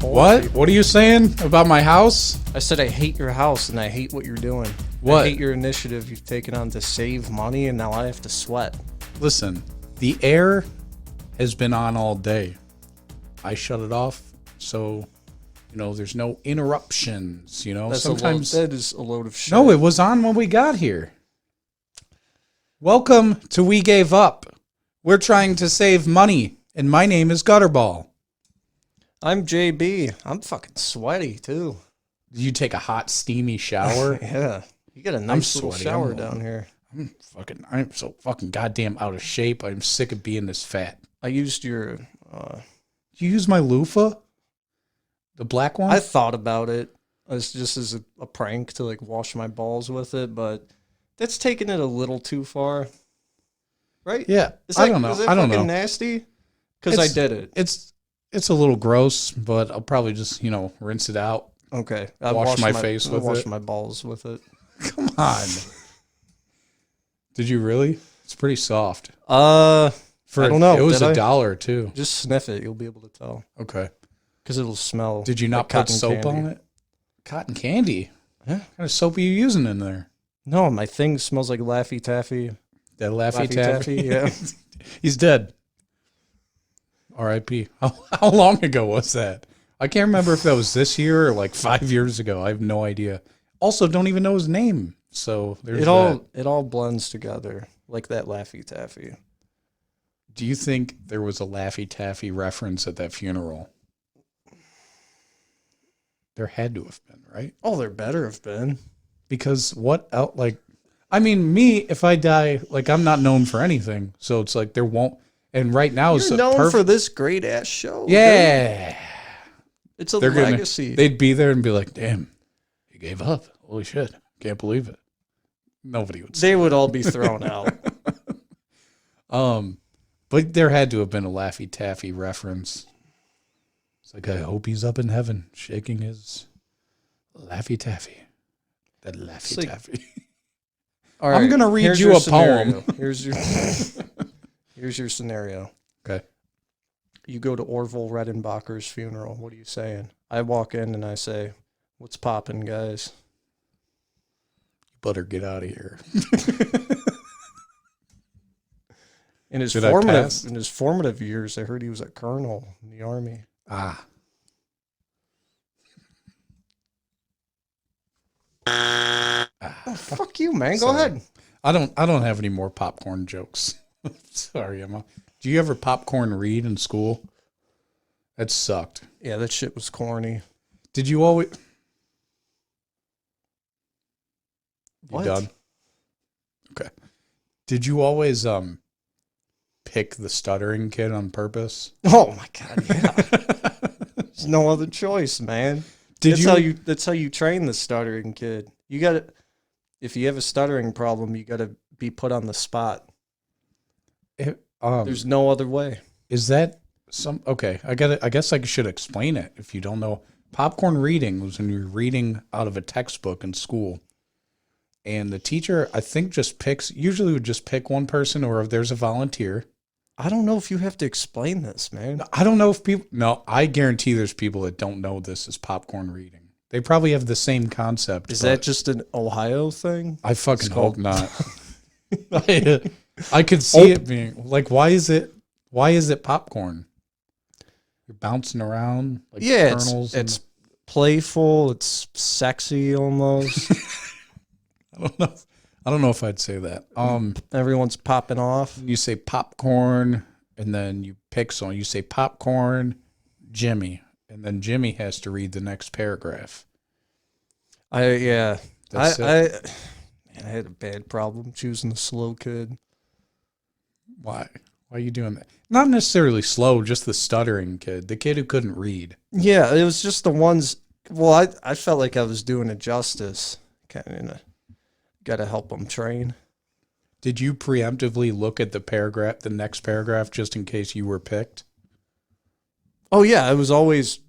poor What? people. What are you saying about my house? I said I hate your house and I hate what you're doing. What? I hate your initiative you've taken on to save money, and now I have to sweat. Listen, the air has been on all day. I shut it off, so there's no interruptions. That is a load of shit. No, it was on when we got here. Welcome to We Gave Up. We're trying to save money, and my name is Gutterball. I'm JB. I'm fucking sweaty too. Did you take a hot, steamy shower? Yeah, you got a nice little sweaty. shower down here. I'm so fucking goddamn out of shape. I'm sick of being this fat. I used your. Did you use my loofah? The black one? I thought about it as just as a prank to like wash my balls with it, but that's taking it a little too far, right? Yeah, I don't know. Is it I don't fucking know. nasty? Because I did it. It's a little gross, but I'll probably just rinse it out. Okay, Wash my face with wash it. my balls with it. Come on. Did you really? It's pretty soft. I don't know. It was Did I? $1 too. Just sniff it. You'll be able to tell. Okay. Because it'll smell. Did you not like put cotton soap candy. on it? Cotton candy? Yeah. What kind of soap are you using in there? No, my thing smells like Laffy Taffy. That Laffy Laffy Taffy? yeah. He's dead. R.I.P. How long ago was that? I can't remember if that was this year or like 5 years ago. I have no idea. Also, don't even know his name. So there's It all blends together like that Laffy Taffy. Do you think there was a Laffy Taffy reference at that funeral? There had to have been, right? Oh, there better have been. Because what else? Me, if I die, I'm not known for anything. So it's like there won't. And right now, You're known for this great ass show. Yeah. Dude. It's a legacy. They'd be there and be like, damn, he gave up. Holy shit. Can't believe it. Nobody would say They would all be thrown out. But there had to have been a Laffy Taffy reference. It's like, I hope he's up in heaven, shaking his Laffy Taffy. That Laffy Taffy. All right, I'm going to read you a poem. Here's your scenario. Okay. You go to Orville Redenbacher's funeral. What are you saying? I walk in and I say, "What's poppin', guys?" You better get out of here. In his Should I pass? formative years, I heard he was a colonel in the army. Ah. Oh, fuck you, man. Go Sorry. ahead. I don't have any more popcorn jokes. Sorry, Emma. Do you ever popcorn read in school? That sucked. Yeah, that shit was corny. Did you always? You What? done? Okay. Did you always pick the stuttering kid on purpose? Oh my god, yeah. There's no other choice, man. That's how you train the stuttering kid. You gotta, if you have a stuttering problem, you gotta be put on the spot. There's no other way. Is that okay? I guess I should explain it if you don't know. Popcorn reading was when you're reading out of a textbook in school, and the teacher I think usually would just pick one person, or if there's a volunteer. I don't know if you have to explain this, man. I don't know if people. No, I guarantee there's people that don't know this is popcorn reading. They probably have the same concept. Is that just an Ohio thing? I fucking hope not. I could see it being like, why is it popcorn? You're bouncing around like kernels. It's playful. It's sexy almost. I don't know if I'd say that. Everyone's popping off. You say popcorn, and then you pick someone. You say popcorn, Jimmy, and then Jimmy has to read the next paragraph. I That's it. I had a bad problem choosing the slow kid. Why? Why are you doing that? Not necessarily slow, just the stuttering kid, the kid who couldn't read. Yeah, it was just the ones. Well, I felt like I was doing it justice. Kind of got to help them train. Did you preemptively look at the next paragraph, just in case you were picked? Oh yeah, it was always.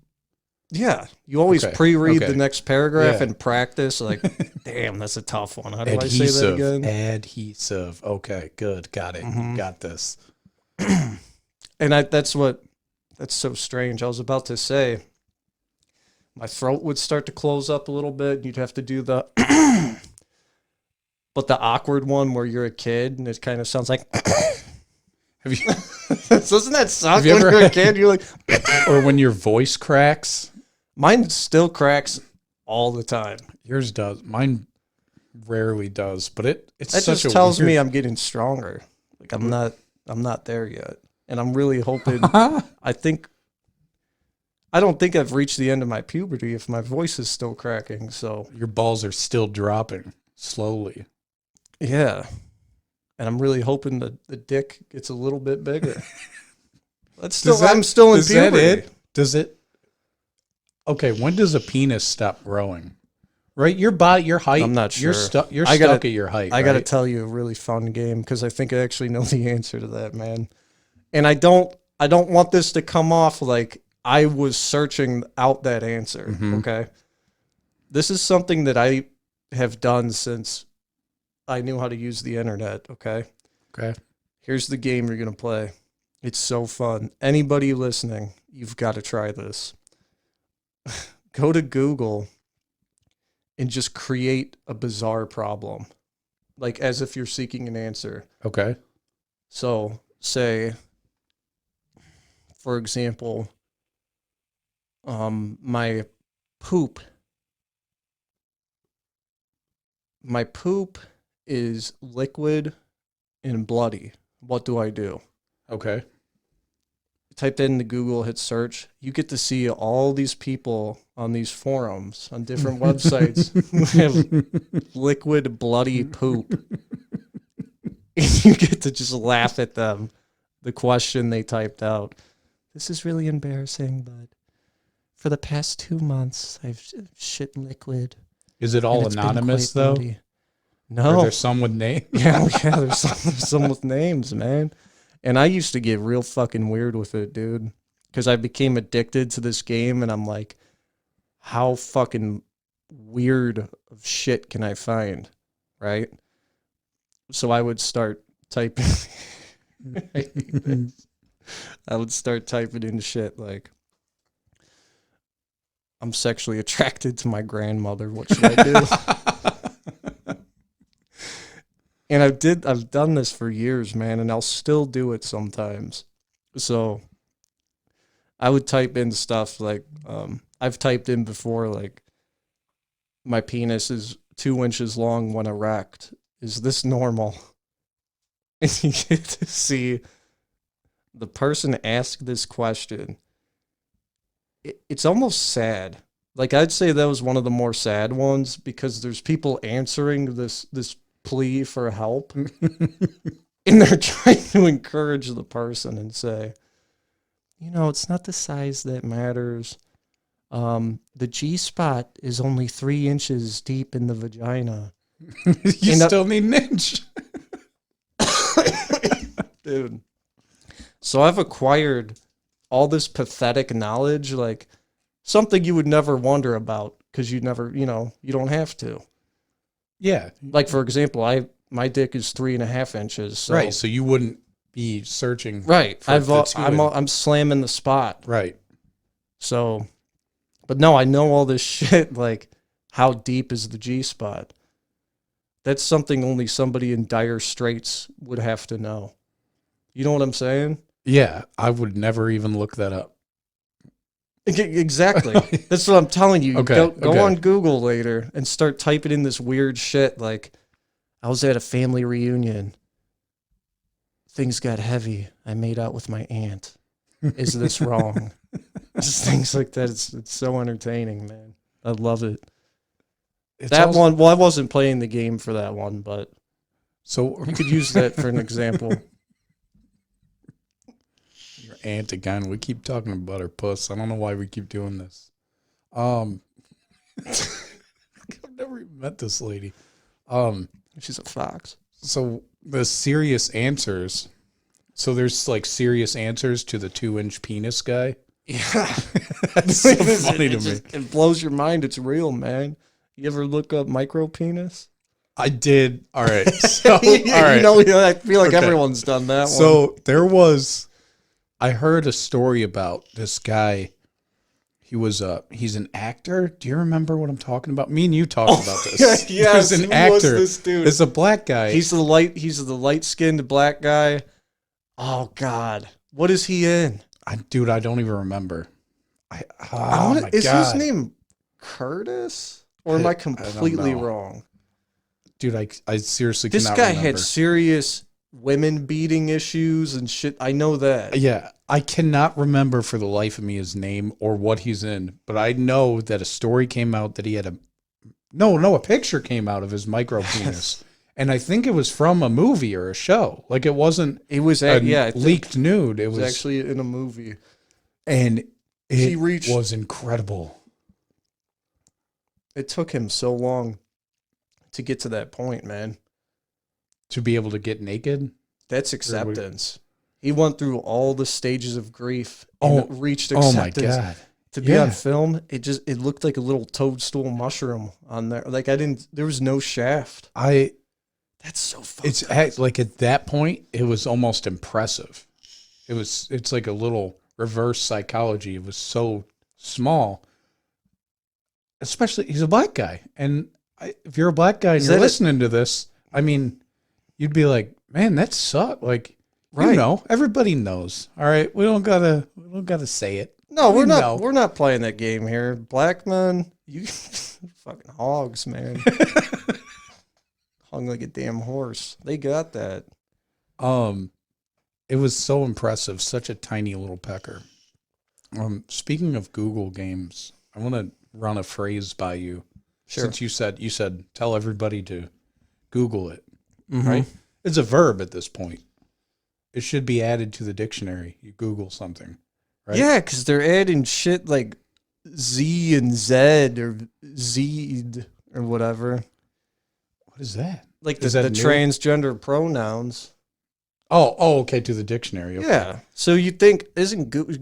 Yeah, you always pre-read the next paragraph and practice. Like, damn, that's a tough one. How do I say that again? Adhesive. Okay, good, got it. You got this. And that's so strange. I was about to say, my throat would start to close up a little bit. And you'd have to do the, but the awkward one where you're a kid and it kind of sounds like, Have you, doesn't that suck when you're a kid? You're like, or when your voice cracks? mine still cracks all the time. Yours does. Mine rarely does, but it That just tells me I'm getting stronger. Like I'm not there yet. And I'm really hoping, I don't think I've reached the end of my puberty if my voice is still cracking. So your balls are still dropping slowly. yeah. And I'm really hoping that the dick gets a little bit bigger. I'm still in puberty. Does it? Okay, when does a penis stop growing? Right, your body, your height. I'm not sure. You're stuck at your height. I got to tell you a really fun game because I think I actually know the answer to that, man. And I don't want this to come off like I was searching out that answer. Mm-hmm. Okay, this is something that I have done since I knew how to use the internet. Okay. Here's the game you're gonna play. It's so fun. Anybody listening, you've got to try this. Go to Google and just create a bizarre problem, like as if you're seeking an answer. Okay. So say, for example, my poop is liquid and bloody. What do I do? Okay. Type that into Google, hit search. You get to see all these people on these forums on different websites who have liquid, bloody poop. And you get to just laugh at them, the question they typed out. This is really embarrassing, but for the past 2 months, I've shit liquid. Is it all anonymous, though? Bloody. No. Are there some with names? Yeah, there's some with names, man. And I used to get real fucking weird with it, dude. Because I became addicted to this game, and I'm like, how fucking weird of shit can I find, right? So I would start typing. I would start typing in shit like, I'm sexually attracted to my grandmother. What should I do? And I've done this for years, man, and I'll still do it sometimes. So I would type in stuff like, I've typed in before, like, my penis is 2 inches long when erect. Is this normal? And you get to see the person ask this question. It's almost sad. Like, I'd say that was one of the more sad ones because there's people answering this plea for help. And they're trying to encourage the person and say, it's not the size that matters. The G-spot is only 3 inches deep in the vagina. You still need an inch. Dude. So I've acquired all this pathetic knowledge, like something you would never wonder about because you never, you don't have to. Yeah. Like, for example, my dick is 3.5 inches. So, right. So you wouldn't be searching. Right. I'm slamming the spot. Right. So, but no, I know all this shit. Like, how deep is the G-spot? That's something only somebody in dire straits would have to know. You know what I'm saying? Yeah. I would never even look that up. Exactly. That's what I'm telling you. Okay, Go on Google later and start typing in this weird shit like, I was at a family reunion. Things got heavy. I made out with my aunt. Is this wrong? Just things like that. It's so entertaining, man. I love it. One, I wasn't playing the game for that one, but so you could use that for an example. Aunt again. We keep talking about her puss. I don't know why we keep doing this. I've never even met this lady. She's a fox. So the serious answers. So there's like serious answers to the 2-inch penis guy. Yeah, that's so funny to me. It blows your mind. It's real, man. You ever look up micro penis? I did. All right. So all right. I feel like everyone's done that one. So there was. I heard a story about this guy. he's an actor. Do you remember what I'm talking about? Me and you talked about this. Yes, He's an who actor. was this dude? It's a black guy. He's the light-skinned black guy. Oh God, what is he in? I don't even remember. My is God. his name Curtis? Or am I completely wrong? Dude, I seriously This cannot guy remember. had serious women beating issues and shit. I know that. Yeah, I cannot remember for the life of me his name or what he's in, but I know that a story came out that he had a picture came out of his micro penis. And I think it was from a movie or a show. Like it wasn't leaked nude. It was actually in a movie. And it was incredible. It took him so long to get to that point, man. To be able to get naked? That's acceptance. He went through all the stages of grief and reached acceptance. Oh my God. To be on film, it looked like a little toadstool mushroom on there. Like there was no shaft. That's so fucked up. Like at that point, it was almost impressive. It's like a little reverse psychology. It was so small. Especially, he's a black guy. And if you're a black guy and you're listening to this, I mean, you'd be like, man, that sucks. Like, everybody knows. All right. We don't gotta say it. No, we're not playing that game here. Black men, you fucking hogs, man. Hung like a damn horse. They got that. It was so impressive. Such a tiny little pecker. Speaking of Google games, I want to run a phrase by you. Sure. Since you said tell everybody to Google it, right? It's a verb at this point. It should be added to the dictionary. You Google something, right? Yeah, because they're adding shit like Z and Z or Z'd or whatever. What is that? Like the transgender pronouns. Oh, okay, to the dictionary. Okay. Yeah. So you think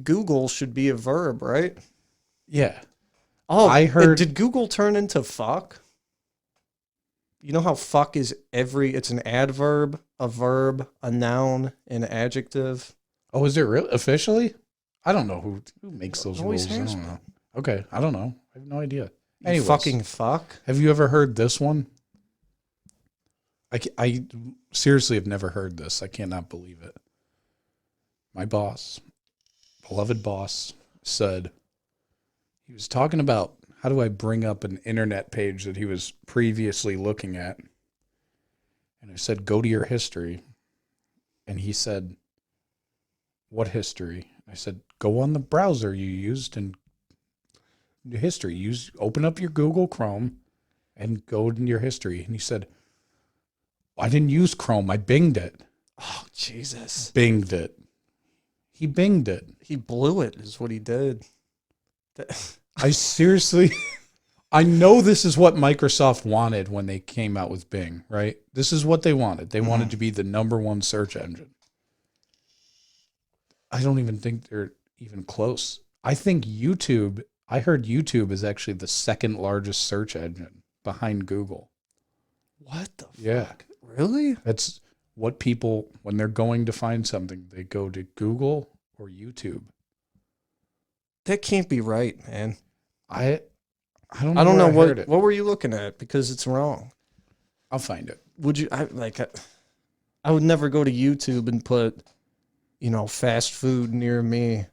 Google should be a verb, right? Yeah. Oh, I heard. Did Google turn into fuck? You know how fuck is it's an adverb, a verb, a noun, an adjective. Oh, is it really officially? I don't know who makes those rules. I don't know. Okay, I don't know. I have no idea. Anyways, fucking fuck. Have you ever heard this one? I seriously have never heard this. I cannot believe it. My boss, beloved boss, said he was talking about how do I bring up an internet page that he was previously looking at. And I said, go to your history. And he said, what history? I said, go on the browser you used in the history. Open up your Google Chrome and go in your history. And he said, I didn't use Chrome. I binged it. Oh, Jesus. Binged it. He binged it. He blew it is what he did. I know this is what Microsoft wanted when they came out with Bing, right? This is what they wanted. They wanted to be the #1 search engine. I don't even think they're even close. I think I heard YouTube is actually the second largest search engine behind Google. What the fuck? Yeah. Really? That's what people, when they're going to find something, they go to Google or YouTube. That can't be right, man. I don't know what were you looking at, because it's wrong. I'll find it. Would you I would never go to YouTube and put, fast food near me,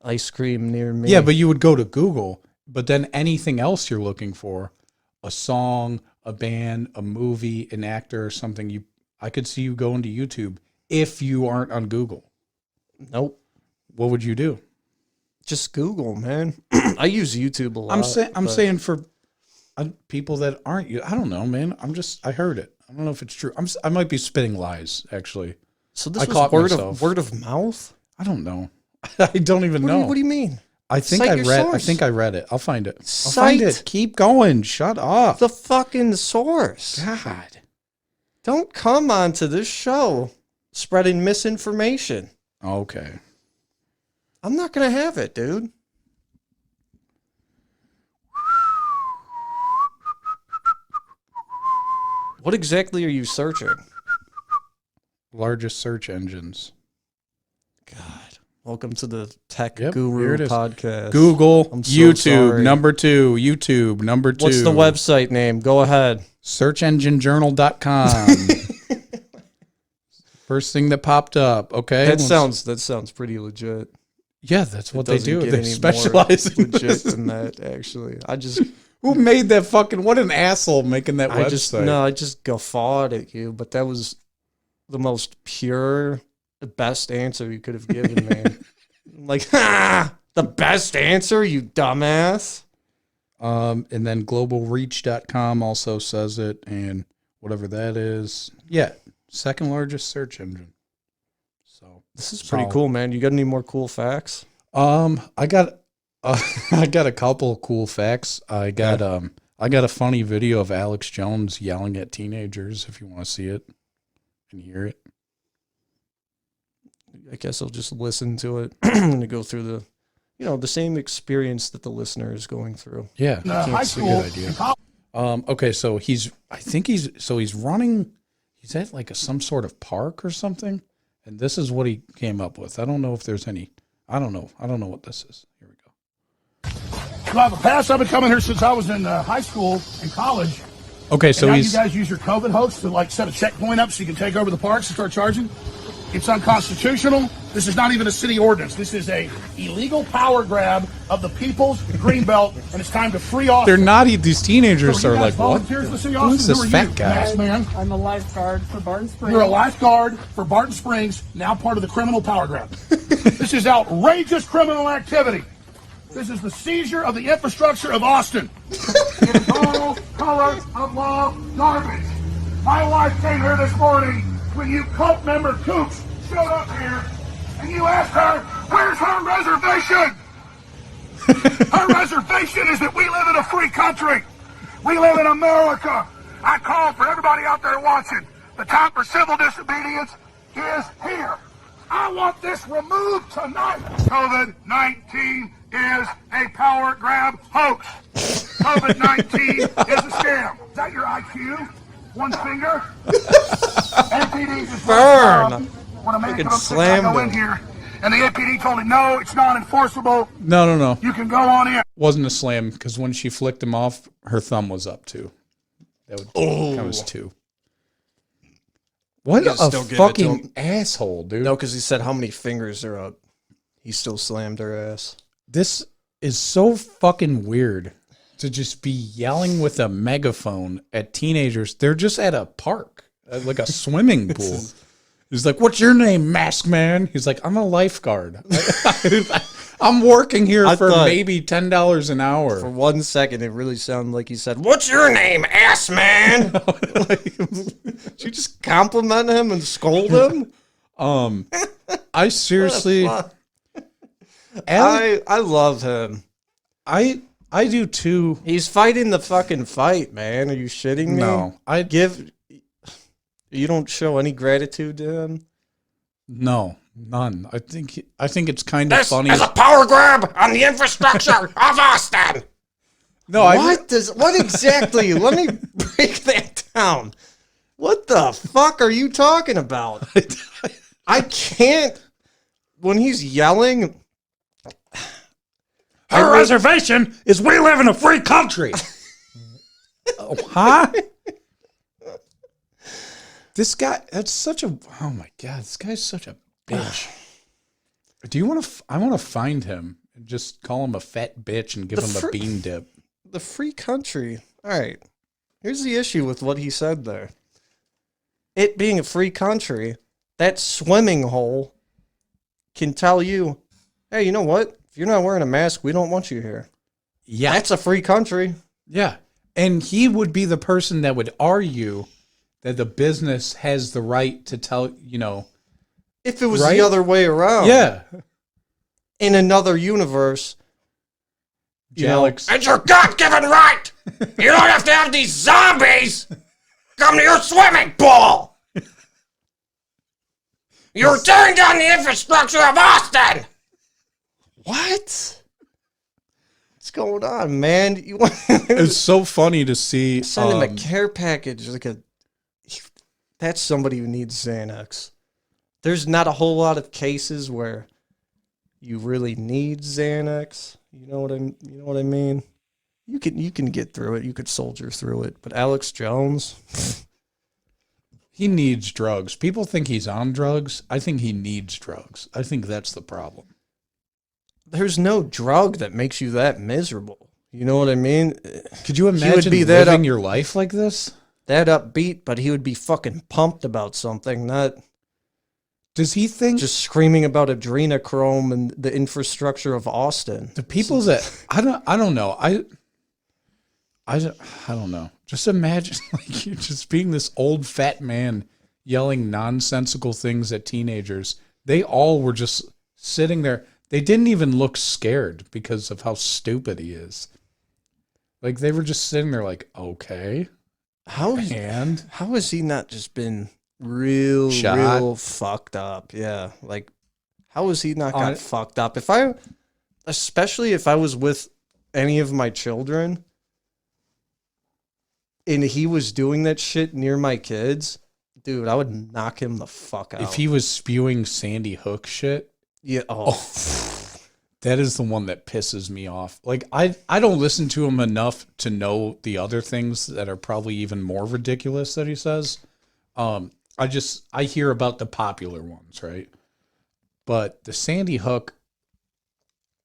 ice cream near me. Yeah, but you would go to Google, but then anything else you're looking for, a song, a band, a movie, an actor or something, I could see you going to YouTube if you aren't on Google. Nope. What would you do? Just Google, man. I use YouTube a lot. I'm saying for people that aren't, I don't know, man. I heard it. I don't know if it's true. I might be spitting lies, actually. So this was word of mouth? I don't know. I don't even know. What do you mean? I think I read it. I'll find it. I'll find it. Keep going. Shut up. The fucking source. God. Don't come onto this show spreading misinformation. Okay. I'm not going to have it, dude. What exactly are you searching? Largest search engines. God. Welcome to the Tech Here Guru it is. podcast. Google, I'm so YouTube, sorry. number 2, YouTube, number 2. What's the website name? Go ahead. SearchEngineJournal.com. First thing that popped up. Okay. That sounds pretty legit. Yeah, that's what they do. Get They any specialize more in legit this. than that, actually. Who made that fucking, what an asshole making that website. I just guffawed at you, but that was the most pure, the best answer you could have given me. Like, the best answer, you dumbass. And then globalreach.com also says it, and whatever that is. Yeah, second largest search engine. So this is pretty cool, man. You got any more cool facts? I got I got a couple cool facts. I got a funny video of Alex Jones yelling at teenagers if you want to see it and hear it. I guess I'll just listen to it and go through the same experience that the listener is going through. Yeah, that's a good idea. Okay, so he's running. He's at like some sort of park or something, and this is what he came up with. I don't know if there's any. I don't know what this is. Here we go. So I have a pass. I've been coming here since I was in high school and college. Okay, so and now he's. You guys use your COVID hoax to like set a checkpoint up so you can take over the parks and start charging. It's unconstitutional. This is not even a city ordinance. This is a illegal power grab of the people's greenbelt, and it's time to free Austin. They're not. These teenagers So are you like, guys what? volunteers to see Who Austin? is this Who are fat you, guy? masked man? I'm a lifeguard for Barton Springs. You're a lifeguard for Barton Springs, now part of the criminal power grab. This is outrageous criminal activity. This is the seizure of the infrastructure of Austin. It is all color of law garbage. My wife came here this morning when you cult member Coops showed up here, and you asked her, where's her reservation? Her reservation is that we live in a free country. We live in America. I call for everybody out there watching. The time for civil disobedience is here. I want this removed tonight. COVID-19 is a power grab hoax. COVID-19 is a scam. Is that your IQ? One finger? APD just Burn. When a man Fucking comes to slammed go in him. here, and the APD told him, no, it's not enforceable. No. You can go on in. Wasn't a slam because when she flicked him off, her thumb was up too. That was 2. What You a still give it to fucking him. asshole, dude. No, because he said how many fingers are up. He still slammed her ass. This is so fucking weird to just be yelling with a megaphone at teenagers. They're just at a park, like a swimming pool. He's like, what's your name, mask man? He's like, I'm a lifeguard. I'm working here I for thought- maybe $10 an hour. For 1 second, it really sounded like he said, "What's your name, ass man?" Like, did you just compliment him and scold him? I seriously, Fuck. Alex, I love him. I do too. He's fighting the fucking fight, man. Are you shitting me? No, You don't show any gratitude to him. no, none. I think it's kind of funny. This is a power grab on the infrastructure of Austin. No, What exactly? Let me break that down. What the fuck are you talking about? I can't. When he's yelling, Her reservation is we live in a free country. huh? This guy, oh my God, this guy's such a bitch. Do you want to, I want to find him and just call him a fat bitch and give him a bean dip. the free country. All right. Here's the issue with what he said there. It being a free country, that swimming hole can tell you, hey, you know what? If you're not wearing a mask, we don't want you here. Yeah. That's a free country. Yeah. And he would be the person that would argue that the business has the right to tell, If it was Right? the other way around. yeah. In another universe, Alex. It's your God-given right. You don't have to have these zombies come to your swimming pool. You're tearing down the infrastructure of Austin. what? What's going on, man? You want It's so funny to see. send him a care package that's somebody who needs Xanax. There's not a whole lot of cases where you really need Xanax. You know what I mean? You can get through it. You could soldier through it. But Alex Jones, he needs drugs. People think he's on drugs. I think he needs drugs. I think that's the problem. there's no drug that makes you that miserable. You know what I mean? Could you imagine He would be that living your life like this? That upbeat, but he would be fucking pumped about something, not Does he think just screaming about adrenochrome and the infrastructure of Austin. the people that I don't know. I don't know. Just imagine like you just being this old fat man yelling nonsensical things at teenagers. They all were just sitting there. They didn't even look scared because of how stupid he is. Like they were just sitting there like, okay. How has he not just been real fucked up? Yeah. Like, how has he not got fucked up? Especially if I was with any of my children and he was doing that shit near my kids, dude, I would knock him the fuck out. If he was spewing Sandy Hook shit. Yeah. That is the one that pisses me off. Like I don't listen to him enough to know the other things that are probably even more ridiculous that he says. I hear about the popular ones, right? But the Sandy Hook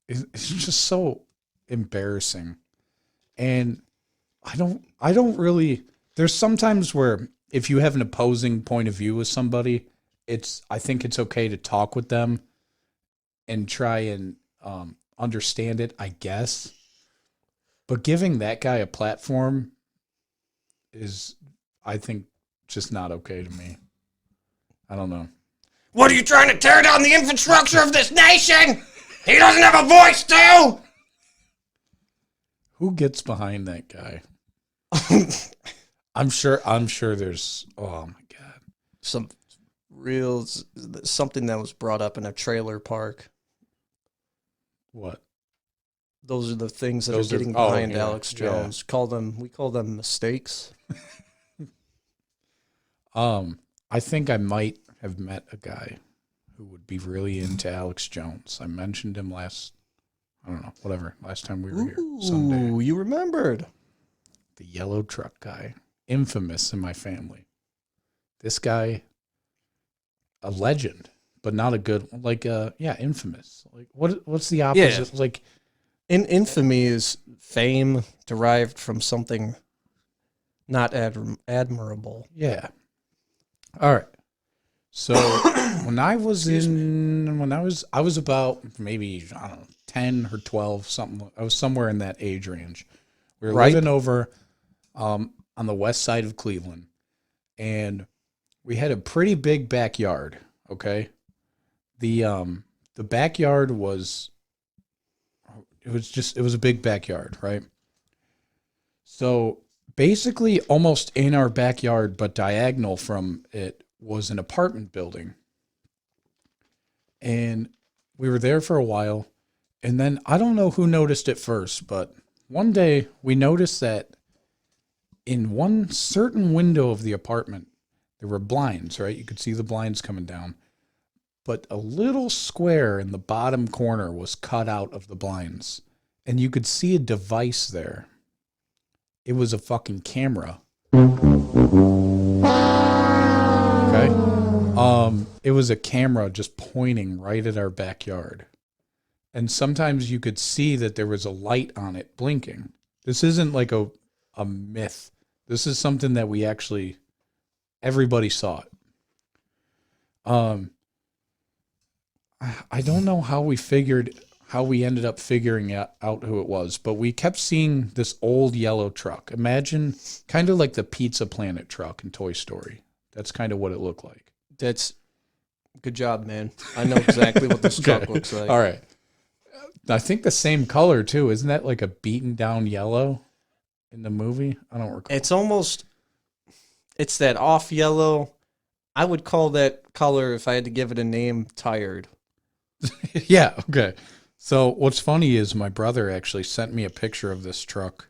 is just so embarrassing. And I don't really, there's sometimes where if you have an opposing point of view with somebody, I think it's okay to talk with them and try and understand it, I guess. But giving that guy a platform is, I think, just not okay to me. I don't know. What are you trying to tear down the infrastructure of this nation? He doesn't have a voice, too! Who gets behind that guy? I'm sure there's, oh my God. Something that was brought up in a trailer park. What? Those are the things that are getting behind Alex Jones. Yeah. We call them mistakes. I think I might have met a guy who would be really into Alex Jones. I mentioned him last time we were here. Sunday. Ooh, you remembered. The yellow truck guy. Infamous in my family. This guy, a legend, but not a good one. Like, infamous. Like, what's the opposite? Yeah. Like, infamy is fame derived from something not admirable. Yeah. All right. So I was about maybe, I don't know, 10 or 12, something. I was somewhere in that age range. We were living over on the west side of Cleveland, and we had a pretty big backyard. Okay. The backyard was a big backyard, right? So basically almost in our backyard, but diagonal from it was an apartment building. And we were there for a while. And then I don't know who noticed it first, but one day we noticed that in one certain window of the apartment, there were blinds, right? You could see the blinds coming down. But a little square in the bottom corner was cut out of the blinds. And you could see a device there. It was a fucking camera. Okay? It was a camera just pointing right at our backyard. And sometimes you could see that there was a light on it blinking. This isn't like a myth. This is something that everybody saw it. I don't know how we ended up figuring out who it was, but we kept seeing this old yellow truck. Imagine kind of like the Pizza Planet truck in Toy Story. That's kind of what it looked like. That's good job, man. I know exactly what this truck looks like. All right. I think the same color too. Isn't that like a beaten down yellow in the movie? I don't recall. It's that off yellow. I would call that color, if I had to give it a name, tired. Yeah, okay. So what's funny is my brother actually sent me a picture of this truck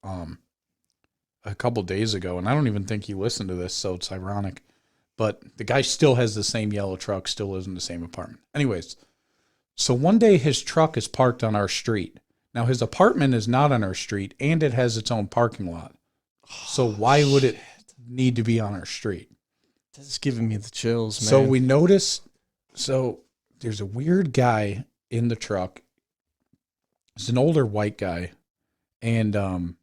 a couple days ago, and I don't even think he listened to this, so it's ironic. But the guy still has the same yellow truck, still lives in the same apartment. Anyways, So one day his truck is parked on our street. Now his apartment is not on our street, and it has its own parking lot. So why would it need to be on our street? That's giving me the chills, man. So we notice, there's a weird guy in the truck. It's an older white guy, and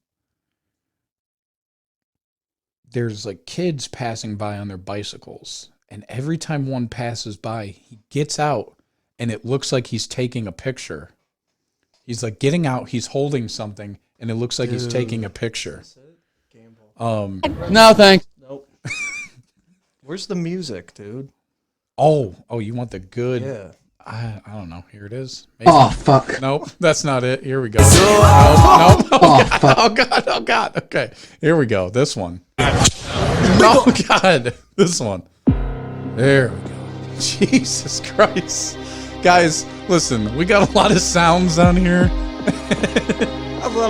there's like kids passing by on their bicycles, and every time one passes by, he gets out, and it looks like he's taking a picture. He's like getting out, he's holding something, and it looks like he's taking a picture. No, thanks. Nope. Where's the music, dude? Oh, you want the good? Yeah. I don't know. Here it is. Maybe. Oh, fuck. Nope, that's not it. Here we go. Nope. Oh God. Okay, here we go. This one. Oh God, this one. There we go. Jesus Christ, guys, listen. We got a lot of sounds on here.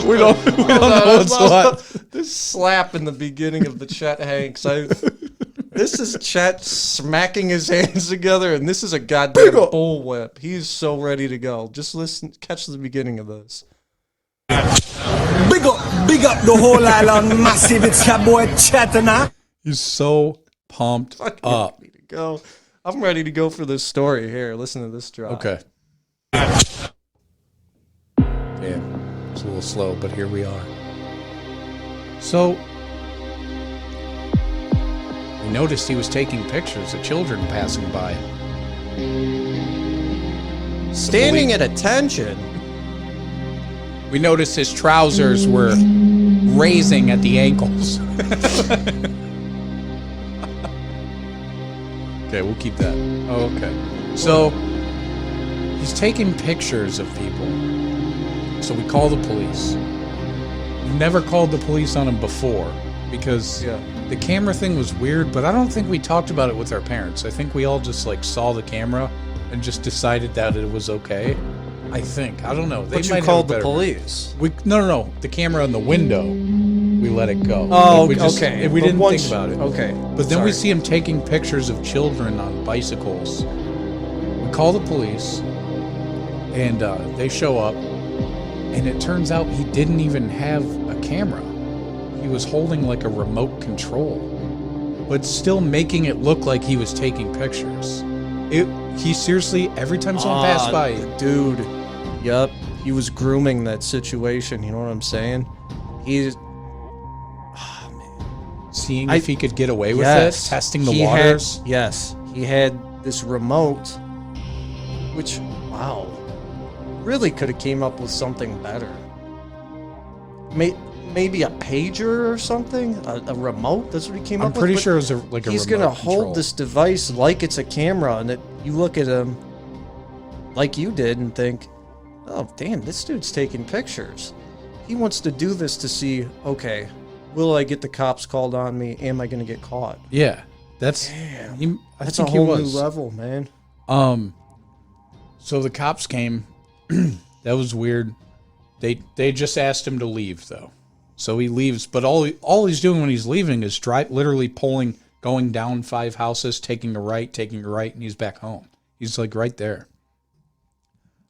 We don't know what's what. This slap in the beginning of the Chet Hanks. This is Chet smacking his hands together, and this is a goddamn bullwhip. He's so ready to go. Just listen, catch the beginning of this. Big up the whole island, massive. It's your boy Chet and I. He's so pumped up. Ready to go. I'm ready to go for this story. Here, listen to this drop. Okay. Damn, it's a little slow, but here we are. So we noticed he was taking pictures of children passing by. Standing at attention. We noticed his trousers were raising at the ankles. Okay, we'll keep that. Oh, okay. So he's taking pictures of people. So we call the police. We've never called the police on him before because the camera thing was weird, but I don't think we talked about it with our parents. I think we all just like saw the camera and just decided that it was okay. I think. I don't know. They But might you called have the police. No. The camera on the window, we let it go. Oh, Like, okay. We But didn't think about it. Okay. But then we see him taking pictures of children on bicycles. We call the police, and they show up, and it turns out he didn't even have a camera. He was holding like a remote control, but still making it look like he was taking pictures. He seriously, every time someone passed by... Dude, yep. He was grooming that situation, you know what I'm saying? He's... Seeing if he could get away with it, testing the waters. He had this remote, which, wow, really could have came up with something better. Maybe a pager or something? A remote? That's what he came up with? I'm pretty sure it was a He's remote going to hold control. this device like it's a camera, and you look at him like you did and think, oh, damn, this dude's taking pictures. He wants to do this to see, okay, will I get the cops called on me? Am I going to get caught? Yeah, that's That's a whole new level, man. So the cops came. That was weird. They just asked him to leave though, so he leaves. But all he's doing when he's leaving is literally going down 5 houses, taking a right, and he's back home. He's like right there.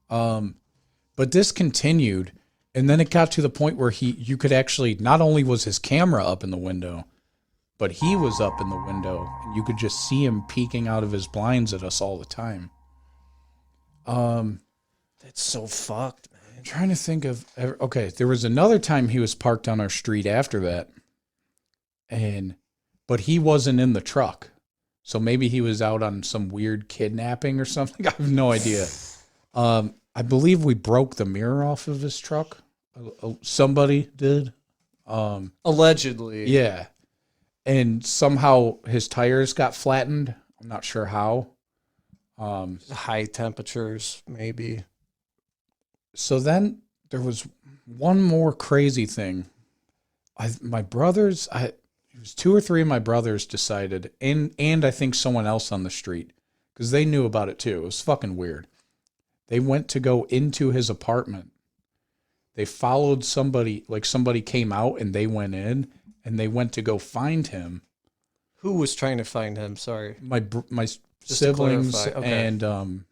But this continued. And then it got to the point where you could actually, not only was his camera up in the window, but he was up in the window, and you could just see him peeking out of his blinds at us all the time. That's so fucked, man. I'm trying to think of, okay, there was another time he was parked on our street after that, but he wasn't in the truck. So maybe he was out on some weird kidnapping or something. I have no idea. I believe we broke the mirror off of his truck. Somebody did. Allegedly. Yeah. And somehow his tires got flattened. I'm not sure how. High temperatures, maybe. So then there was one more crazy thing. It was 2 or 3 of my brothers decided, and I think someone else on the street, because they knew about it too. It was fucking weird. They went to go into his apartment. They followed somebody, like somebody came out and they went in, and they went to go find him. Who was trying to find him? Sorry. My siblings okay. and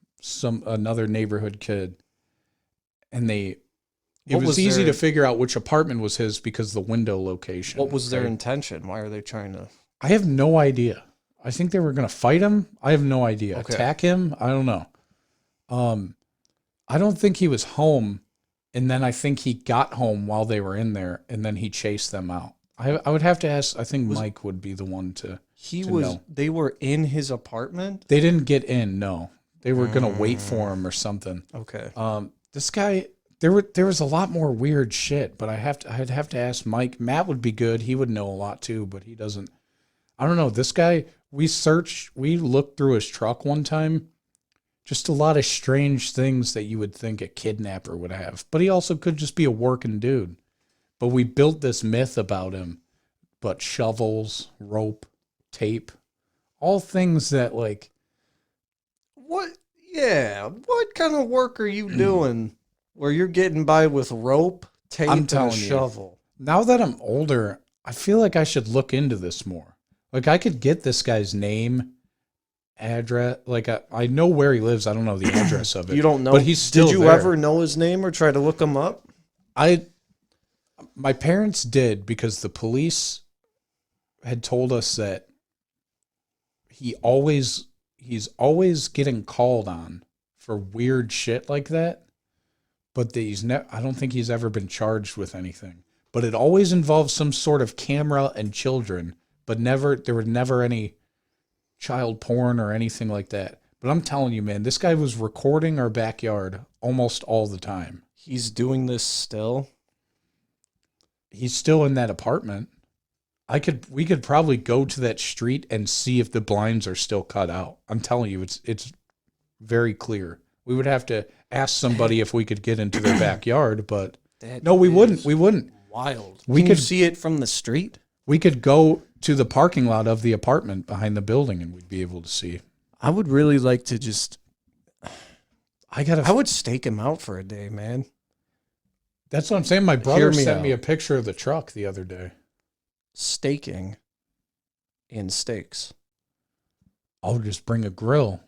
another neighborhood kid, and it What was was easy their- to figure out which apartment was his because the window location. What was their right? intention? Why are they trying to? I have no idea. I think they were going to fight him. I have no idea. Okay. Attack him? I don't know. I don't think he was home, and then I think he got home while they were in there, and then he chased them out. I would have to ask. I think Mike would be the one to. Know. They were in his apartment. They didn't get in. No, they were going to wait for him or something. Okay. This guy. There was a lot more weird shit, but I'd have to ask Mike. Matt would be good. He would know a lot too, but he doesn't. I don't know. This guy. We looked through his truck one time. Just a lot of strange things that you would think a kidnapper would have. But he also could just be a working dude. But we built this myth about him. But shovels, rope, tape, all things that like... What? Yeah. What kind of work are you doing where you're getting by with rope, tape, I'm and a telling you. shovel? Now that I'm older, I feel like I should look into this more. Like I could get this guy's name, address. Like I know where he lives. I don't know the address of it. You don't know, but he's still. Did you there. ever know his name or try to look him up? My parents did because the police had told us that he's always getting called on for weird shit like that. But I don't think he's ever been charged with anything. But it always involves some sort of camera and children. But there were never any child porn or anything like that. But I'm telling you, man, this guy was recording our backyard almost all the time. He's doing this still? He's still in that apartment. We could probably go to that street and see if the blinds are still cut out. I'm telling you, it's very clear. We would have to ask somebody if we could get into their backyard, but no, we wouldn't. We wouldn't. Wild. We Can could you see it from the street? We could go to the parking lot of the apartment behind the building and we'd be able to see. I would really like to just... I would stake him out for a day, man. That's what I'm saying. My brother sent out. me a picture of the truck the other day. Staking in steaks. I'll just bring a grill.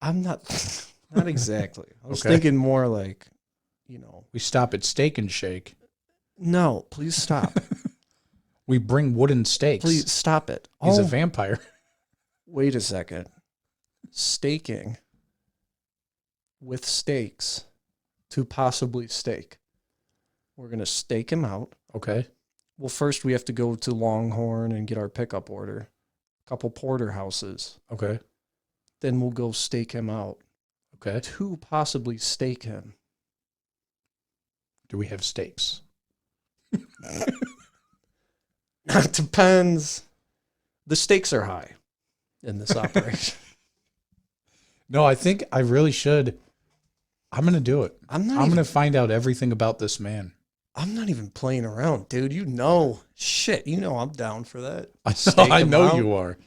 I'm not exactly. I was Okay. thinking more like, We stop at Steak and Shake. No, please stop. We bring wooden steaks. Please stop it. He's a vampire. Wait a second. Staking with steaks to possibly steak. We're going to stake him out. Okay. Well, first we have to go to Longhorn and get our pickup order. A couple porterhouses. Okay. Then we'll go stake him out. Okay. To possibly stake him. Do we have steaks? It depends. The stakes are high in this operation. No, I think I really should. I'm going to do it. I'm going to find out everything about this man. I'm not even playing around, dude. Shit, I'm down for that. I know you are.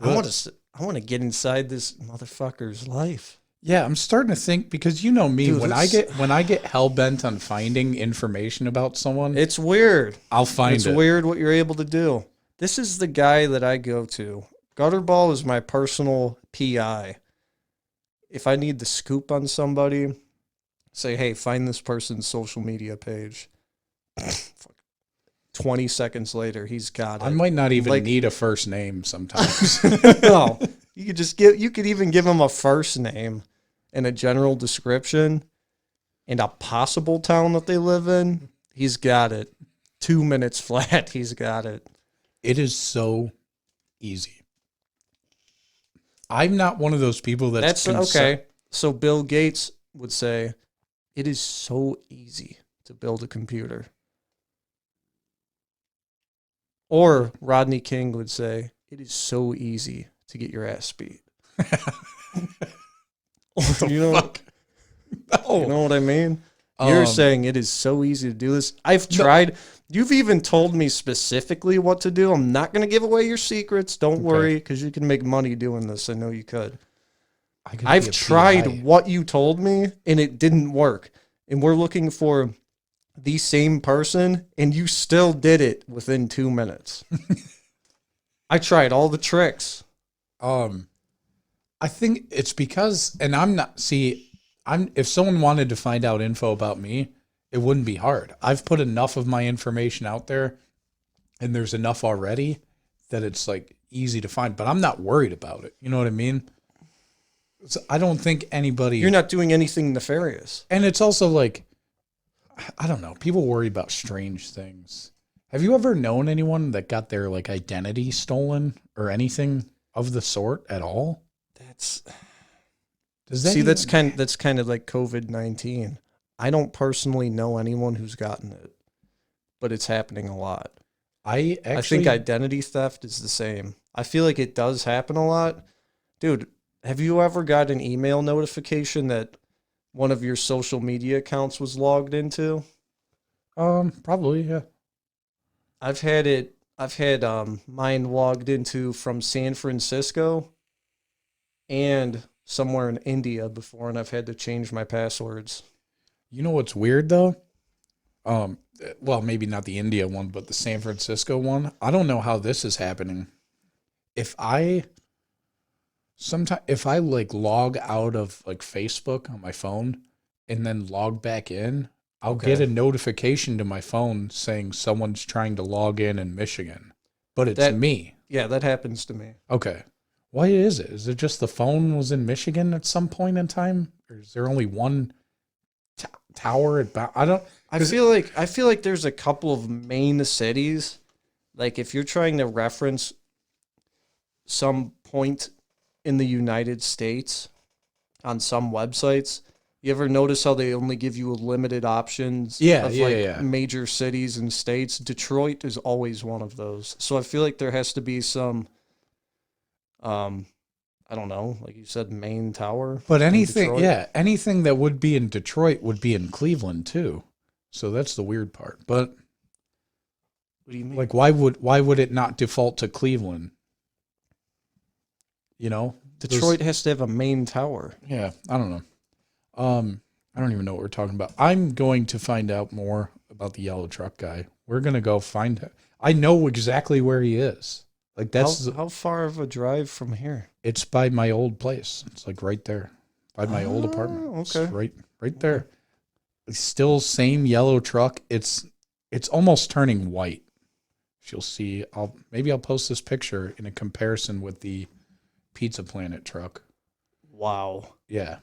I want to get inside this motherfucker's life. Yeah, I'm starting to think because you know me, Dude, when I get hell bent on finding information about someone, It's weird. I'll find It's it. weird what you're able to do. This is the guy that I go to. Gutterball is my personal PI. If I need the scoop on somebody, say, hey, find this person's social media page. 20 seconds later, he's got it. I might not even need a first name sometimes. No, you could even give him a first name and a general description and a possible town that they live in. He's got it. 2 minutes flat. He's got it. It is so easy. I'm not one of those people that's okay. So Bill Gates would say, it is so easy to build a computer. Or Rodney King would say, it is so easy to get your ass beat. You know what I mean? You're saying it is so easy to do this. I've tried. You've even told me specifically what to do. I'm not going to give away your secrets. Don't worry, because you can make money doing this. I know you could. I've tried what you told me, and it didn't work. And we're looking for the same person, and you still did it within 2 minutes. I tried all the tricks. I I think it's because, and I'm not, see, if someone wanted to find out info about me, it wouldn't be hard. I've put enough of my information out there and there's enough already that it's like easy to find, but I'm not worried about it. You know what I mean? So I don't think anybody. You're not doing anything nefarious. And it's also like, I don't know. People worry about strange things. Have you ever known anyone that got their like identity stolen or anything of the sort at all? That's kind of like COVID-19. I don't personally know anyone who's gotten it, but it's happening a lot. I think identity theft is the same. I feel like it does happen a lot. Dude, have you ever got an email notification that one of your social media accounts was logged into? Probably, yeah. I've had mine logged into from San Francisco and somewhere in India before, and I've had to change my passwords. You know what's weird though? Well, maybe not the India one, but the San Francisco one. I don't know how this is happening. If I like log out of like Facebook on my phone and then log back in, I'll get a notification to my phone saying someone's trying to log in Michigan, but it's me. Yeah, that happens to me. Okay. Why is it? Is it just the phone was in Michigan at some point in time? Or is there only one tower? I feel like there's a couple of main cities. Like if you're trying to reference some point in the United States on some websites, you ever notice how they only give you limited options of major cities and states? Detroit is always one of those. So I feel like there has to be some, I don't know, like you said, main tower. But anything that would be in Detroit would be in Cleveland too. So that's the weird part. But what do you mean? Like why would it not default to Cleveland? You know, Detroit has to have a main tower. Yeah, I don't know. I don't even know what we're talking about. I'm going to find out more about the yellow truck guy. We're going to go find him. I know exactly where he is. Like that's how far of a drive from here? It's by my old place. It's like right there by my old apartment. Okay. It's right there. It's still same yellow truck. It's almost turning white. You'll see. I'll post this picture in a comparison with the Pizza Planet truck. Wow. Yeah.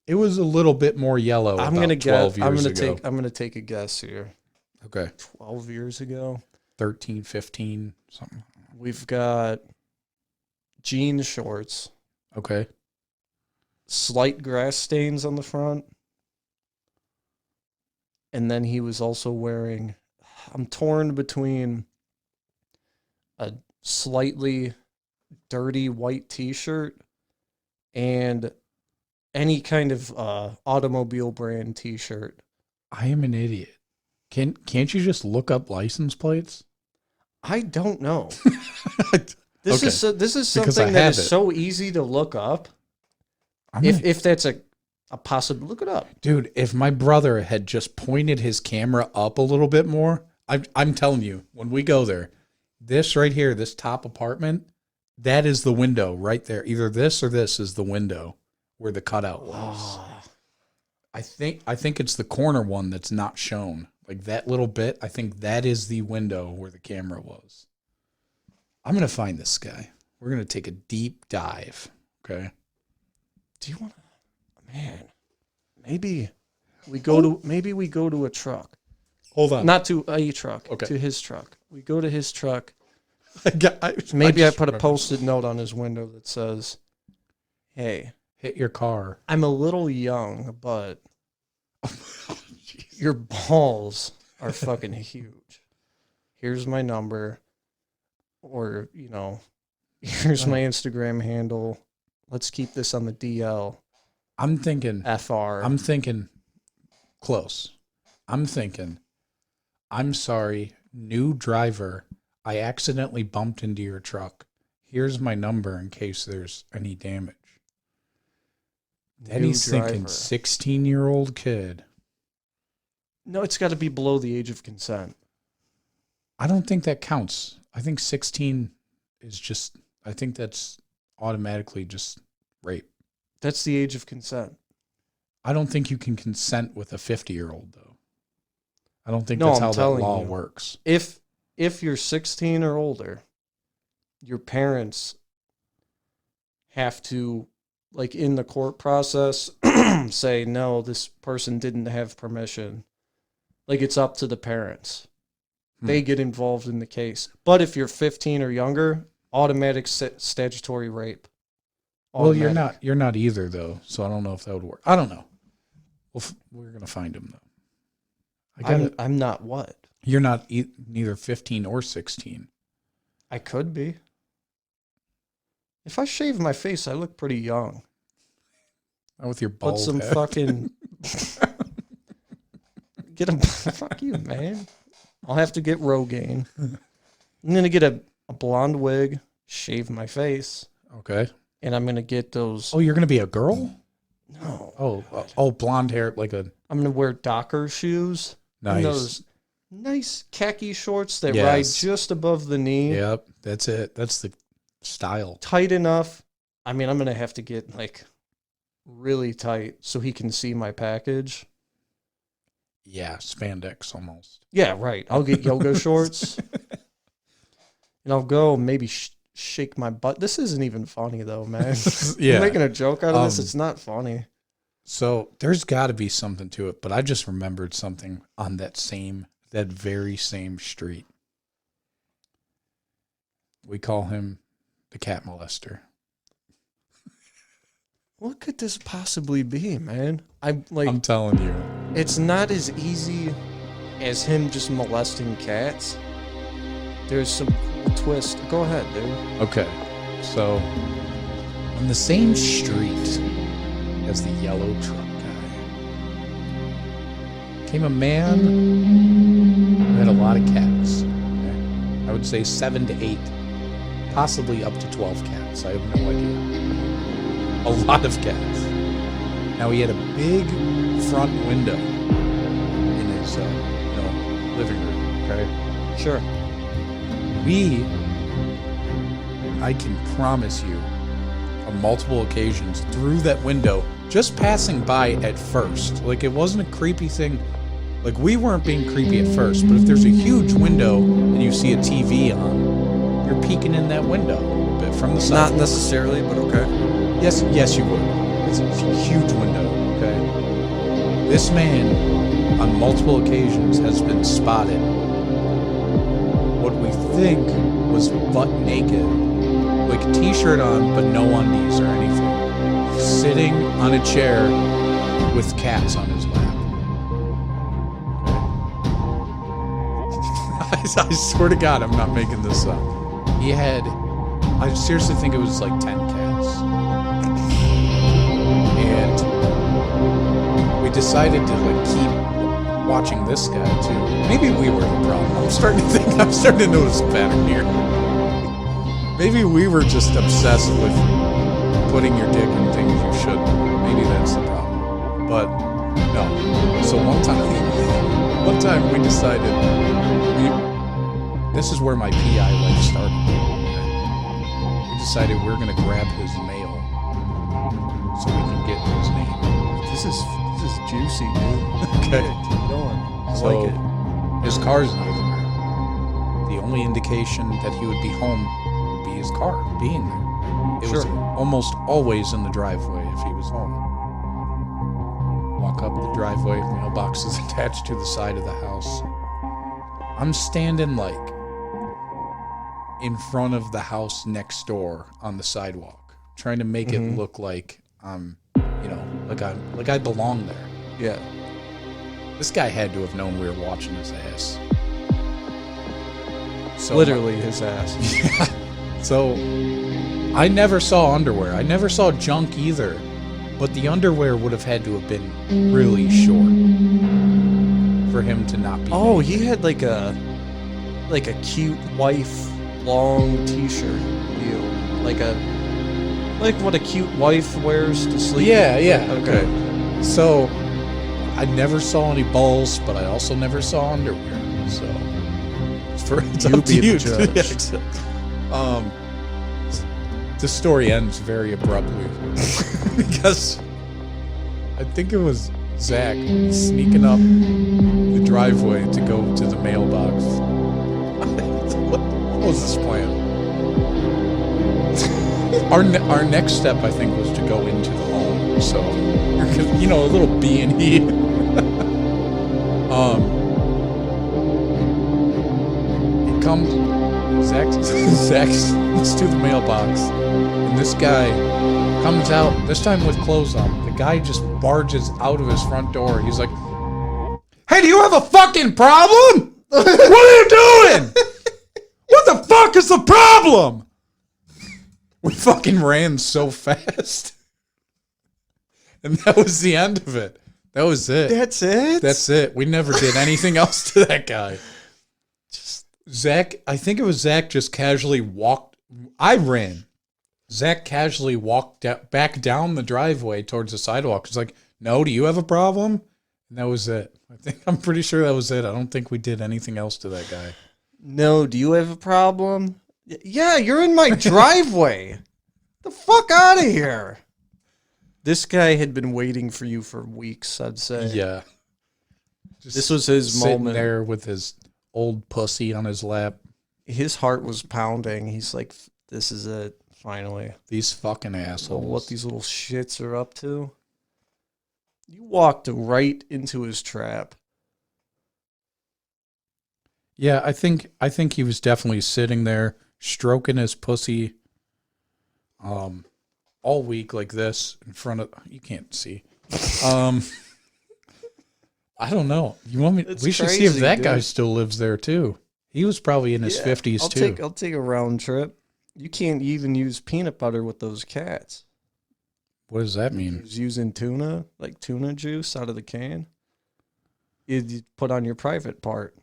It was a little bit more yellow. I'm going to guess. I'm going to take a guess here. Okay. 12 years ago. 13, 15, something. We've got jean shorts. Okay. Slight grass stains on the front. And then he was also wearing, I'm torn between a slightly dirty white t-shirt and any kind of automobile brand t-shirt. I am an idiot. Can't you just look up license plates? I don't know. This is something that is so easy to look up. If that's a possible, look it up, dude. If my brother had just pointed his camera up a little bit more, I'm telling you, when we go there, this right here, this top apartment, that is the window right there. Either this or this is the window where the cutout was. I think it's the corner one that's not shown. Like that little bit, I think that is the window where the camera was. I'm going to find this guy. We're going to take a deep dive. Okay. Do you want to, man, maybe we go to a truck. Hold on. Not to a truck. Okay. To his truck. We go to his truck. I put a post-it note on his window that says, "Hey, hit your car. I'm a little young, but your balls are fucking huge. Here's my number, or here's my Instagram handle. Let's keep this on the DL." I'm thinking FR. I'm thinking close. I'm thinking, I'm sorry, new driver. I accidentally bumped into your truck. Here's my number in case there's any damage. Then he's thinking 16-year-old kid. No, it's got to be below the age of consent. I don't think that counts. I think 16 is just, I think that's automatically just rape. That's the age of consent. I don't think you can consent with a 50-year-old, though. I don't think No, that's I'm how that telling law you. works. If you're 16 or older, your parents have to, like in the court process, say, no, this person didn't have permission. Like it's up to the parents. They get involved in the case. But if you're 15 or younger, automatic statutory rape. Well, Automatic. you're not either, though, so I don't know if that would work. I don't know. We're going to find him, though. I'm not what? You're not neither 15 or 16. I could be. If I shave my face, I look pretty young. Not with your Put bald some head. fucking... Get a... Fuck you, man. I'll have to get Rogaine. I'm going to get a blonde wig, shave my face, Okay. and I'm going to get those... Oh, you're going to be a girl? No. Oh, blonde hair, like a... I'm going to wear Docker shoes. Nice. And those nice khaki shorts that Yes. ride just above the knee. Yep, that's it. That's the style. Tight enough. I mean, I'm going to have to get, like, really tight so he can see my package. Yeah, spandex almost. Yeah, right. I'll get yoga shorts. And I'll go maybe shake my butt. This isn't even funny, though, man. Yeah. You're making a joke out of this. It's not funny. So there's got to be something to it, but I just remembered something on that very same street. We call him the cat molester. What could this possibly be, man? I'm telling you. It's not as easy as him just molesting cats. There's some cool twist. Go ahead, dude. Okay, so on the same street as the yellow truck guy came a man who had a lot of cats. Okay? I would say 7 to 8, possibly up to 12 cats. I have no idea. A lot of cats. Now he had a big front window in his living room. Okay, Sure. I can promise you, on multiple occasions through that window, just passing by at first. Like, it wasn't a creepy thing. Like, we weren't being creepy at first, but if there's a huge window and you see a TV on, you're peeking in that window a bit from the side. Not necessarily, but okay. Yes, you would. It's a huge window, okay? This man, on multiple occasions, has been spotted what we think was butt naked, like a t-shirt on, but no undies or anything, sitting on a chair with cats on his lap. Okay? I swear to God, I'm not making this up. He had, I seriously think it was like 10 cats. And we decided to like keep watching this guy too. Maybe we were the problem. I'm starting to notice a pattern here. Maybe we were just obsessed with putting your dick in things you shouldn't. Maybe that's the problem. But no. So one time we decided this is where my PI life started. We decided we're gonna grab his mail so we can get his name. This is juicy, dude. Okay. Keep going. I So like it. his car's not there. The only indication that he would be home would be his car being there. It was Sure. almost always in the driveway if he was home. Walk up the driveway, mailbox is attached to the side of the house. I'm standing like in front of the house next door on the sidewalk, trying to make it look like like I belong there. Yeah. This guy had to have known we were watching his ass. So Literally his ass. So I never saw underwear. I never saw junk either. But the underwear would have had to have been really short for him to not be. Oh, naked. he had like a cute wife long t-shirt deal. Like what a cute wife wears to sleep. Yeah. Okay. So I never saw any balls, but I also never saw underwear. So it's You up to be the you. judge. Yeah, exactly. the story ends very abruptly because I think it was Zach sneaking up the driveway to go to the mailbox. What was his plan? Our next step, I think, was to go into the home. So, you know, a little B&E. It comes, Zach's to the mailbox, and this guy comes out, this time with clothes on. The guy just barges out of his front door. He's like, "Hey, do you have a fucking problem? What are you doing? What the fuck is the problem?" We fucking ran so fast. And that was the end of it. That was it. That's it? That's it. We never did anything else to that guy. Zach, I think it was Zach just casually walked. I ran. Zach casually walked back down the driveway towards the sidewalk. He's like, "No, do you have a problem?" And that was it. I'm pretty sure that was it. I don't think we did anything else to that guy. No, do you have a problem? Yeah, you're in my driveway. The fuck out of here. This guy had been waiting for you for weeks, I'd say. Yeah. Just this was his sitting moment. there with his old pussy on his lap. His heart was pounding. He's like, this is it, finally. These fucking assholes. What these little shits are up to. You walked right into his trap. Yeah, I think he was definitely sitting there stroking his pussy all week like this in front of, you can't see. I don't know. You want me? We should see if that guy still lives there too. He was probably in his 50s too. I'll take a round trip. You can't even use peanut butter with those cats. What does that mean? He's using tuna, like tuna juice out of the can. You put on your private part.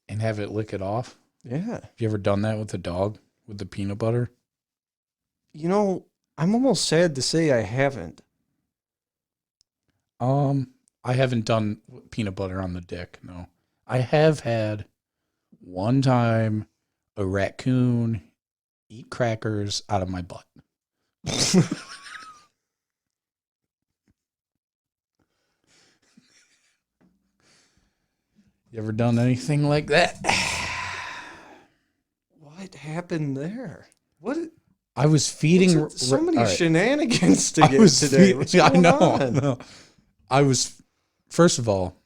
And have it lick it off? Yeah. Have you ever done that with a dog, with the peanut butter? You know, I'm almost sad to say I haven't. I haven't done peanut butter on the dick, no. I have had one time a raccoon eat crackers out of my butt. You ever done anything like that? What happened there? What? I was feeding so many shenanigans to get today. What's I going know. on? No. I was, first of all,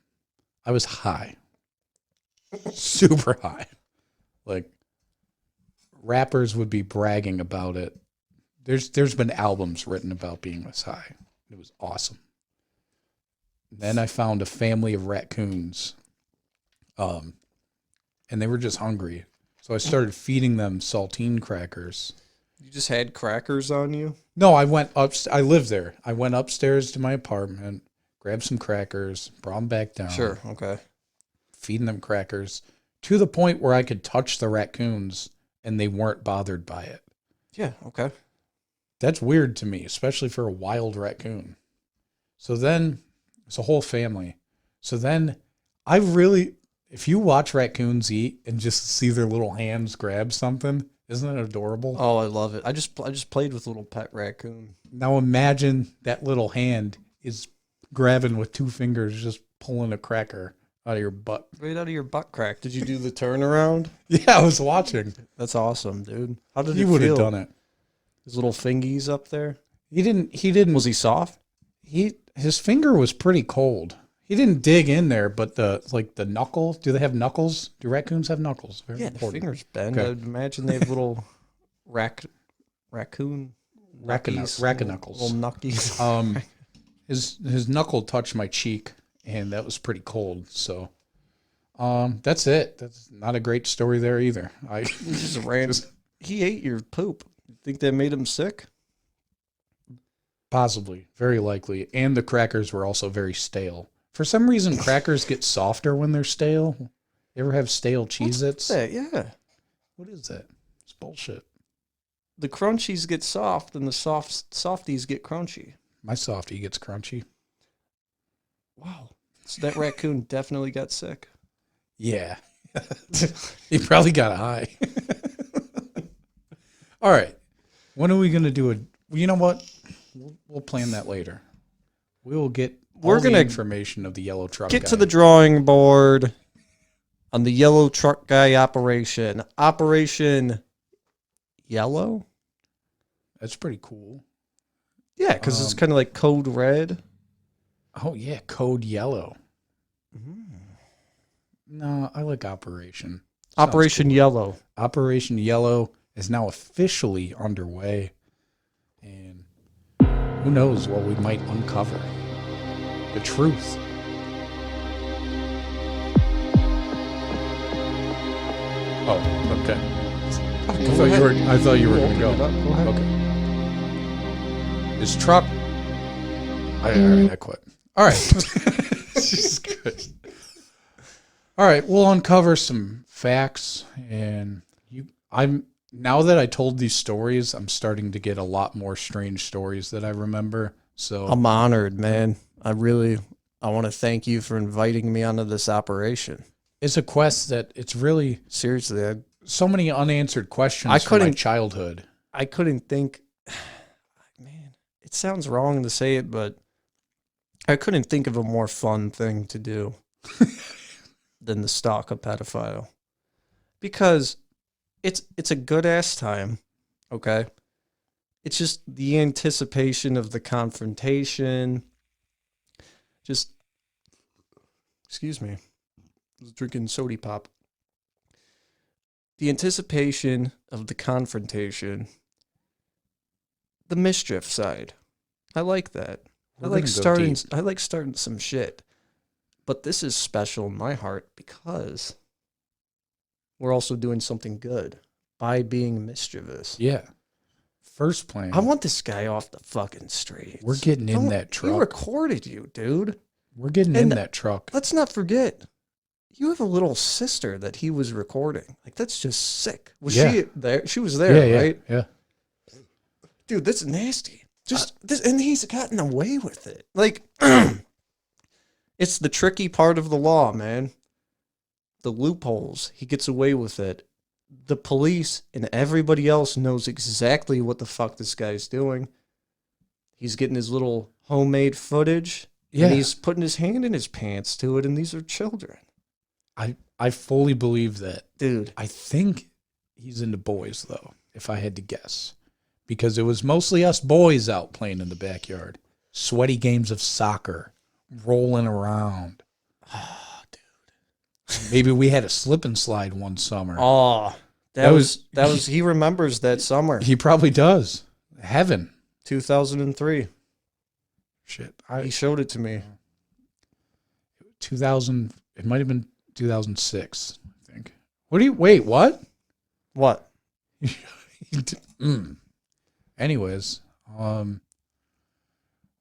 I was high. Super high. Like, rappers would be bragging about it. There's been albums written about being this high. It was awesome. Then I found a family of raccoons. And they were just hungry. So I started feeding them saltine crackers. You just had crackers on you? No, I went up. I lived there. I went upstairs to my apartment, grabbed some crackers, brought them back down. Sure, okay. Feeding them crackers to the point where I could touch the raccoons and they weren't bothered by it. Yeah, okay. That's weird to me, especially for a wild raccoon. So then, it's a whole family. So then, if you watch raccoons eat and just see their little hands grab something, isn't it adorable? Oh, I love it. I just played with a little pet raccoon. Now imagine that little hand is grabbing with two fingers, just pulling a cracker out of your butt. Right out of your butt crack. Did you do the turnaround? Yeah, I was watching. That's awesome, dude. How did He it would have feel? done it. His little fingies up there? He didn't. Was he soft? His finger was pretty cold. He didn't dig in there, but the knuckle. Do they have knuckles? Do raccoons have knuckles? Very Yeah, important. the fingers bend. Okay. I'd imagine they have little raccoon knuckles. Rack-a-knuckles. Little knuckies. His knuckle touched my cheek, and that was pretty cold. So, that's it. That's not a great story there either. I just ran. He ate your poop. You think that made him sick? Possibly, very likely. And the crackers were also very stale. For some reason, crackers get softer when they're stale. You ever have stale Cheez-Its? What's that? Yeah. What is that? It's bullshit. The crunchies get soft and the softies get crunchy. My softie gets crunchy. Wow. So that raccoon definitely got sick. Yeah. He probably got high. All right. When are we going to do it? You know what? We'll plan that later. We will get the information of the yellow truck guy. Get to the drawing board on the yellow truck guy operation. Operation Yellow? That's pretty cool. Yeah, because it's kind of like Code Red. Oh, yeah, Code Yellow. No, I like Operation. Operation Yellow. Operation Yellow is now officially underway. And who knows what we might uncover. The truth. Oh, okay. I thought you were going to go. Go ahead. Okay. This truck. All right, I quit. All right. This is good. All right, we'll uncover some facts, and now that I told these stories, I'm starting to get a lot more strange stories that I remember. So I'm honored, man. I want to thank you for inviting me onto this operation. It's a quest that it's really Seriously, so many unanswered questions from my childhood. I couldn't think. Man, it sounds wrong to say it, but I couldn't think of a more fun thing to do than to stalk a pedophile, because it's a good ass time. Okay, it's just the anticipation of the confrontation. Just excuse me, I was drinking soda pop. The anticipation of the confrontation, the mischief side. I like that. I like starting some shit. But this is special in my heart because we're also doing something good by being mischievous. Yeah. First plan. I want this guy off the fucking streets. We're getting in that truck. He recorded you, dude. We're getting in that truck. Let's not forget, you have a little sister that he was recording. Like, that's just sick. Was she there? She was there, right? Yeah. Dude, that's nasty. And he's gotten away with it. Like, it's the tricky part of the law, man. The loopholes. He gets away with it. The police and everybody else knows exactly what the fuck this guy's doing. He's getting his little homemade footage. Yeah. And he's putting his hand in his pants to it, and these are children. I fully believe that. Dude. I think he's into boys, though, if I had to guess. Because it was mostly us boys out playing in the backyard. Sweaty games of soccer. Rolling around. Oh, dude. Maybe we had a slip and slide one summer. Oh, that was he remembers that summer. He probably does. Heaven. 2003. Shit. He showed it to me. 2000, it might have been 2006, I think. Wait, what? What? Anyways,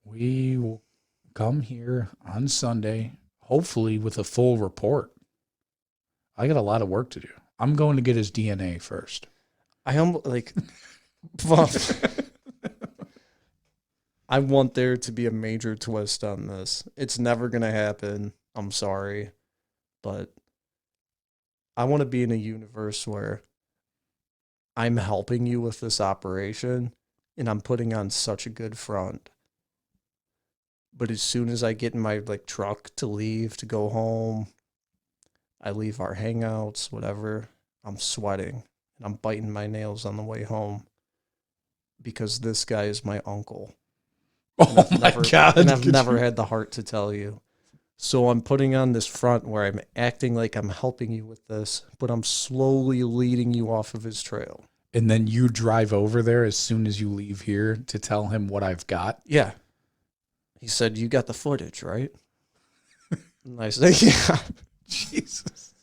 we will come here on Sunday, hopefully with a full report. I got a lot of work to do. I'm going to get his DNA first. I want there to be a major twist on this. It's never going to happen. I'm sorry. But I want to be in a universe where I'm helping you with this operation and I'm putting on such a good front. But as soon as I get in my truck to leave, to go home, I leave our hangouts, whatever, I'm sweating and I'm biting my nails on the way home because this guy is my uncle. Oh my God. And I've never had the heart to tell you. So I'm putting on this front where I'm acting like I'm helping you with this, but I'm slowly leading you off of his trail. And then you drive over there as soon as you leave here to tell him what I've got? Yeah. He said, "You got the footage, right?" And I said, "Yeah." Jesus.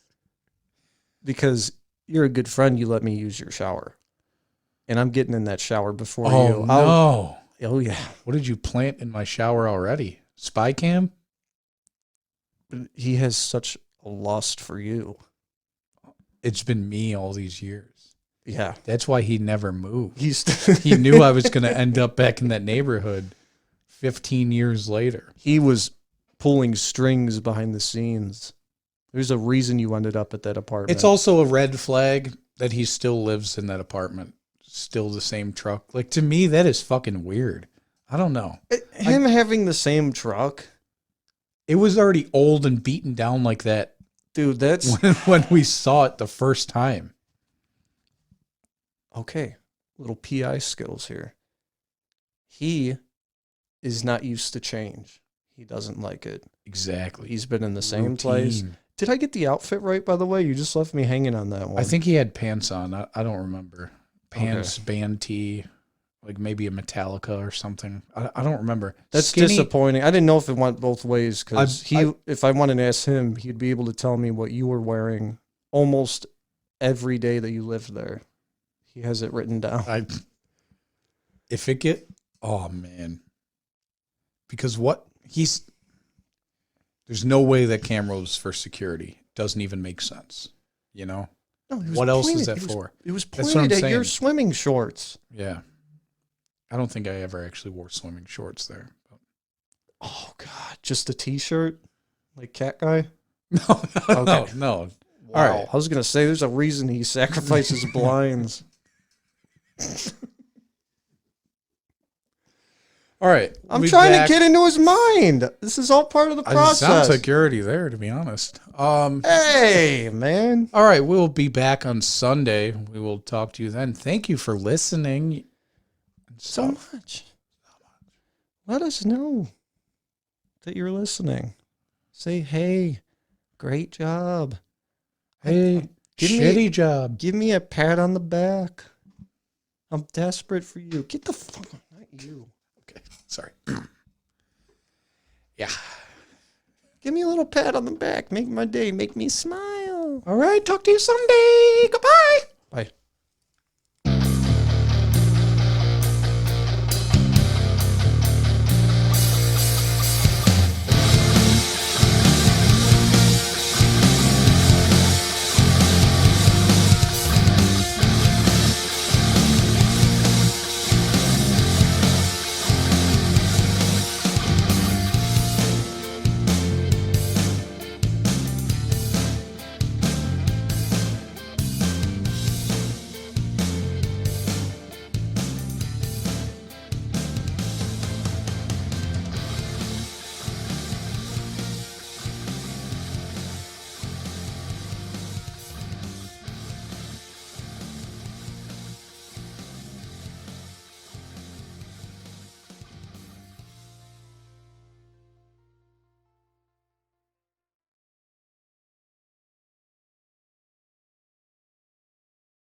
Because you're a good friend, you let me use your shower. And I'm getting in that shower before you. Oh, no. Oh, yeah. What did you plant in my shower already? Spy cam? He has such a lust for you. It's been me all these years. Yeah. That's why he never moved. He He knew I was going to end up back in that neighborhood 15 years later. He was pulling strings behind the scenes. There's a reason you ended up at that apartment. It's also a red flag that he still lives in that apartment. still the same truck. Like, to me, that is fucking weird. I don't know. Him having the same truck, It was already old and beaten down like that dude. That's when we saw it the first time. okay. Little PI skills here. He is not used to change. He doesn't like it. Exactly. He's been in the same Routine. place. Did I get the outfit right, by the way? You just left me hanging on that one. I think he had pants on. I don't remember. Pants, band tee, like maybe a Metallica or something. I don't remember. That's disappointing. I didn't know if it went both ways because if I wanted to ask him, he'd be able to tell me what you were wearing almost every day that you lived there. He has it written down. Oh man. Because there's no way that camera was for security. Doesn't even make sense. You know? No, what else is that for? It was pointed at your swimming shorts. Yeah. I don't think I ever actually wore swimming shorts there. But. Oh, God. Just a T-shirt? Like Cat Guy? No. Okay. No. Wow. All right. I was going to say, there's a reason he sacrifices blinds. All right. I'm trying to get into his mind. This is all part of the process. It sounds like you're already there, to be honest. Hey, man. All right. We'll be back on Sunday. We will talk to you then. Thank you for listening. So much. Let us know that you're listening. Say, hey, great job. Hey, shitty job. Give me a pat on the back. I'm desperate for you. Get the fuck on, not you. Okay, sorry. Yeah. Give me a little pat on the back. Make my day. Make me smile. All right, talk to you Sunday. Goodbye. Bye.